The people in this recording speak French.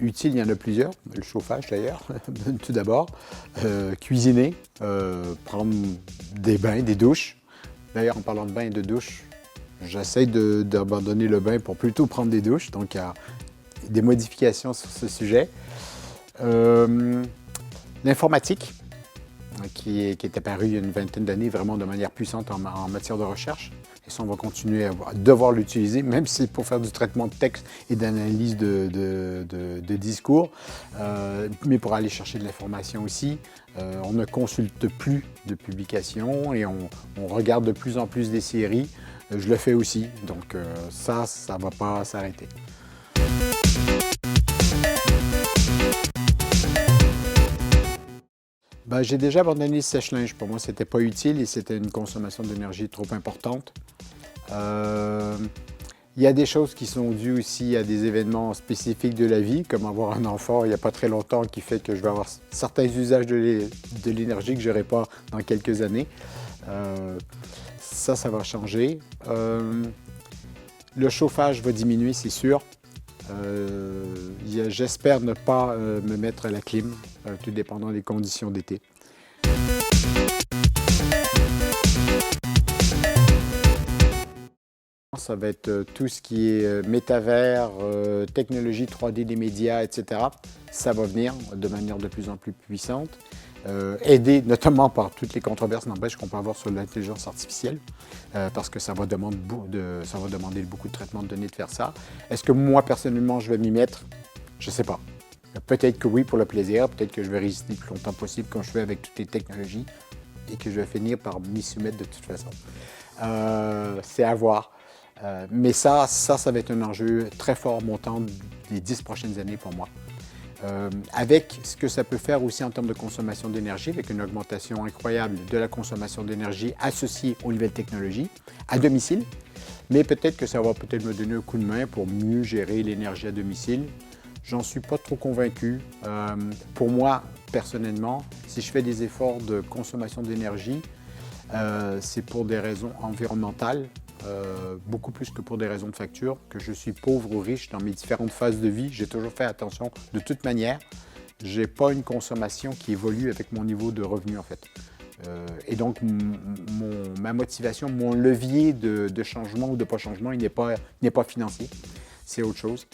Utile, il y en a plusieurs. Le chauffage d'ailleurs, tout d'abord. Cuisiner, prendre des bains, des douches. D'ailleurs, en parlant de bains et de douches, j'essaie d'abandonner le bain pour plutôt prendre des douches. Donc, il y a des modifications sur ce sujet. L'informatique, qui est apparue il y a une vingtaine d'années vraiment de manière puissante en matière de recherche. Et ça, on va continuer à devoir l'utiliser, même si c'est pour faire du traitement de texte et d'analyse de discours, mais pour aller chercher de l'information aussi. On ne consulte plus de publications et on regarde de plus en plus des séries. Je le fais aussi, donc ça ne va pas s'arrêter. Ben, j'ai déjà abandonné le sèche-linge. Pour moi, ce n'était pas utile et c'était une consommation d'énergie trop importante. Il y a des choses qui sont dues aussi à des événements spécifiques de la vie, comme avoir un enfant il n'y a pas très longtemps qui fait que je vais avoir certains usages de l'énergie que je n'aurai pas dans quelques années. Ça va changer. Le chauffage va diminuer, c'est sûr. J'espère ne pas me mettre à la clim, tout dépendant des conditions d'été. Ça va être tout ce qui est métavers, technologie 3D des médias, etc. Ça va venir de manière de plus en plus puissante. Aidé notamment par toutes les controverses n'empêche qu'on peut avoir sur l'intelligence artificielle, parce que ça va demander beaucoup de traitement de données de faire ça. Est-ce que moi, personnellement, je vais m'y mettre? Je ne sais pas. Peut-être que oui, pour le plaisir. Peut-être que je vais résister le plus longtemps possible quand je fais avec toutes les technologies et que je vais finir par m'y soumettre de toute façon. C'est à voir. Mais ça va être un enjeu très fort montant des 10 prochaines années pour moi. Avec ce que ça peut faire aussi en termes de consommation d'énergie, avec une augmentation incroyable de la consommation d'énergie associée aux nouvelles technologies à domicile. Mais peut-être que ça va peut-être me donner un coup de main pour mieux gérer l'énergie à domicile. J'en suis pas trop convaincu. Pour moi, personnellement, si je fais des efforts de consommation d'énergie, c'est pour des raisons environnementales, beaucoup plus que pour des raisons de facture, que je suis pauvre ou riche dans mes différentes phases de vie. J'ai toujours fait attention de toute manière. Je n'ai pas une consommation qui évolue avec mon niveau de revenu en fait. Et donc, ma motivation, mon levier de changement ou de pas changement, il n'est pas financier. C'est autre chose.